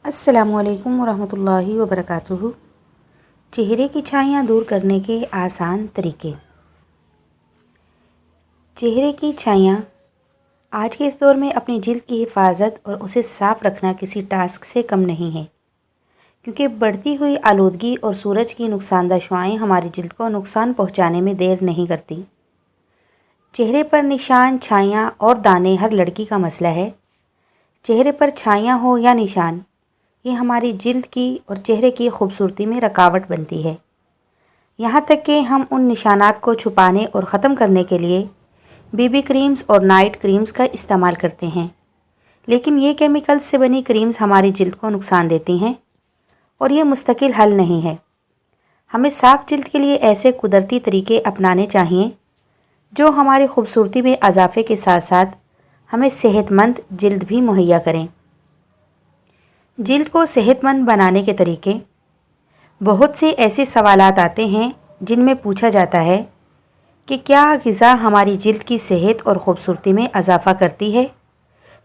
السلام علیکم ورحمۃ اللہ وبرکاتہ۔ چہرے کی چھائیاں دور کرنے کے آسان طریقے۔ چہرے کی چھائیاں آج کے اس دور میں اپنی جلد کی حفاظت اور اسے صاف رکھنا کسی ٹاسک سے کم نہیں ہے، کیونکہ بڑھتی ہوئی آلودگی اور سورج کی نقصان دہ شعاعیں ہماری جلد کو نقصان پہنچانے میں دیر نہیں کرتی۔ چہرے پر نشان، چھائیاں اور دانے ہر لڑکی کا مسئلہ ہے۔ چہرے پر چھائیاں ہو یا نشان، یہ ہماری جلد کی اور چہرے کی خوبصورتی میں رکاوٹ بنتی ہے۔ یہاں تک کہ ہم ان نشانات کو چھپانے اور ختم کرنے کے لیے بی بی کریمز اور نائٹ کریمز کا استعمال کرتے ہیں، لیکن یہ کیمیکلز سے بنی کریمز ہماری جلد کو نقصان دیتی ہیں اور یہ مستقل حل نہیں ہے۔ ہمیں صاف جلد کے لیے ایسے قدرتی طریقے اپنانے چاہئیں جو ہماری خوبصورتی میں اضافے کے ساتھ ساتھ ہمیں صحت مند جلد بھی مہیا کریں۔ جلد کو صحت مند بنانے کے طریقے۔ بہت سے ایسے سوالات آتے ہیں جن میں پوچھا جاتا ہے کہ کیا غذا ہماری جلد کی صحت اور خوبصورتی میں اضافہ کرتی ہے؟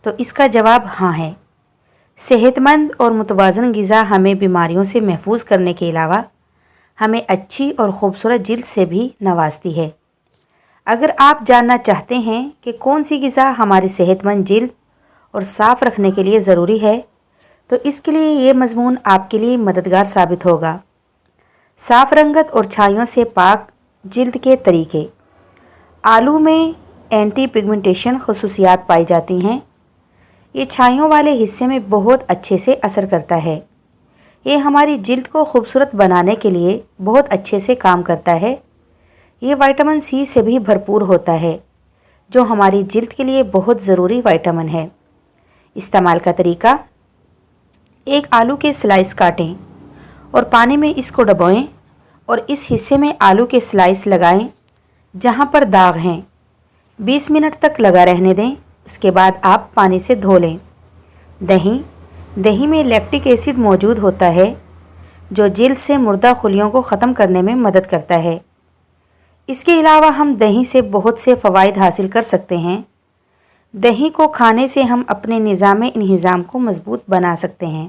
تو اس کا جواب ہاں ہے۔ صحت مند اور متوازن غذا ہمیں بیماریوں سے محفوظ کرنے کے علاوہ ہمیں اچھی اور خوبصورت جلد سے بھی نوازتی ہے۔ اگر آپ جاننا چاہتے ہیں کہ کون سی غذا ہماری صحت مند جلد اور صاف رکھنے کے لیے ضروری ہے، تو اس کے لیے یہ مضمون آپ کے لیے مددگار ثابت ہوگا۔ صاف رنگت اور چھائیوں سے پاک جلد کے طریقے۔ آلو میں اینٹی پگمنٹیشن خصوصیات پائی جاتی ہیں۔ یہ چھائیوں والے حصے میں بہت اچھے سے اثر کرتا ہے۔ یہ ہماری جلد کو خوبصورت بنانے کے لیے بہت اچھے سے کام کرتا ہے۔ یہ وٹامن سی سے بھی بھرپور ہوتا ہے، جو ہماری جلد کے لیے بہت ضروری وٹامن ہے۔ استعمال کا طریقہ: ایک آلو کے سلائس کاٹیں اور پانی میں اس کو ڈبوئیں اور اس حصے میں آلو کے سلائس لگائیں جہاں پر داغ ہیں۔ 20 منٹ تک لگا رہنے دیں، اس کے بعد آپ پانی سے دھو لیں۔ دہی میں لیکٹک ایسڈ موجود ہوتا ہے جو جلد سے مردہ خلیوں کو ختم کرنے میں مدد کرتا ہے۔ اس کے علاوہ ہم دہی سے بہت سے فوائد حاصل کر سکتے ہیں۔ دہی کو کھانے سے ہم اپنے نظام انہضام کو مضبوط بنا سکتے ہیں۔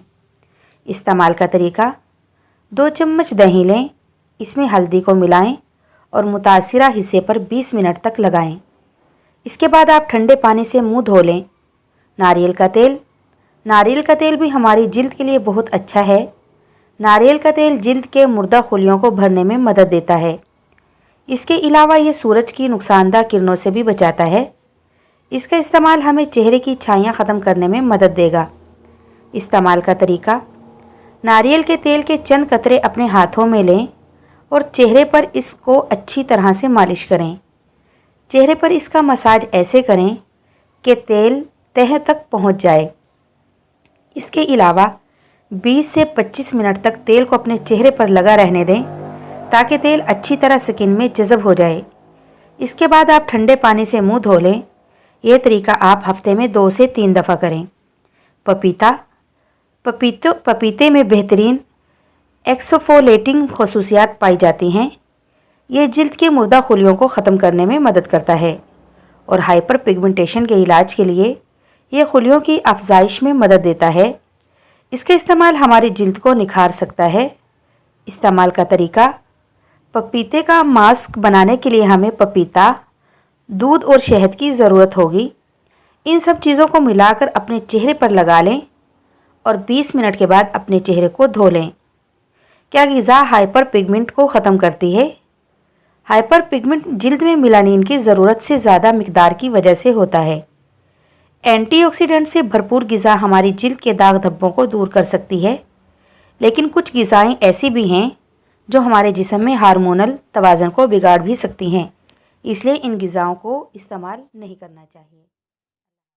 استعمال کا طریقہ: 2 چمچ دہی لیں، اس میں ہلدی کو ملائیں اور متاثرہ حصے پر 20 منٹ تک لگائیں۔ اس کے بعد آپ ٹھنڈے پانی سے منہ دھو لیں۔ ناریل کا تیل۔ ناریل کا تیل بھی ہماری جلد کے لیے بہت اچھا ہے۔ ناریل کا تیل جلد کے مردہ خلیوں کو بھرنے میں مدد دیتا ہے۔ اس کے علاوہ یہ سورج کی نقصان دہ کرنوں سے بھی بچاتا ہے۔ اس کا استعمال ہمیں چہرے کی چھائیاں ختم کرنے میں مدد دے گا۔ استعمال کا طریقہ: ناریل کے تیل کے چند قطرے اپنے ہاتھوں میں لیں اور چہرے پر اس کو اچھی طرح سے مالش کریں۔ چہرے پر اس کا مساج ایسے کریں کہ تیل تہہ تک پہنچ جائے۔ اس کے علاوہ 20 سے 25 منٹ تک تیل کو اپنے چہرے پر لگا رہنے دیں تاکہ تیل اچھی طرح سکن میں جذب ہو جائے۔ اس کے بعد آپ ٹھنڈے پانی سے منہ دھو لیں۔ یہ طریقہ آپ ہفتے میں 2 سے 3 دفعہ کریں۔ پپیتا۔ پپیتے میں بہترین ایکسفولیٹنگ خصوصیات پائی جاتی ہیں۔ یہ جلد کے مردہ خلیوں کو ختم کرنے میں مدد کرتا ہے اور ہائپر پگمنٹیشن کے علاج کے لیے یہ خلیوں کی افزائش میں مدد دیتا ہے۔ اس کا استعمال ہماری جلد کو نکھار سکتا ہے۔ استعمال کا طریقہ: پپیتے کا ماسک بنانے کے لیے ہمیں پپیتا، دودھ اور شہد کی ضرورت ہوگی۔ ان سب چیزوں کو ملا کر اپنے چہرے پر لگا لیں اور 20 منٹ کے بعد اپنے چہرے کو دھو لیں۔ کیا غذا ہائپر پگمنٹ کو ختم کرتی ہے؟ ہائپر پگمنٹ جلد میں میلانین کی ضرورت سے زیادہ مقدار کی وجہ سے ہوتا ہے۔ اینٹی آکسیڈنٹ سے بھرپور غذا ہماری جلد کے داغ دھبوں کو دور کر سکتی ہے، لیکن کچھ غذائیں ایسی بھی ہیں جو ہمارے جسم میں ہارمونل توازن کو بگاڑ بھی سکتی ہیں، اس لیے ان غذاؤں کو استعمال نہیں کرنا چاہیے۔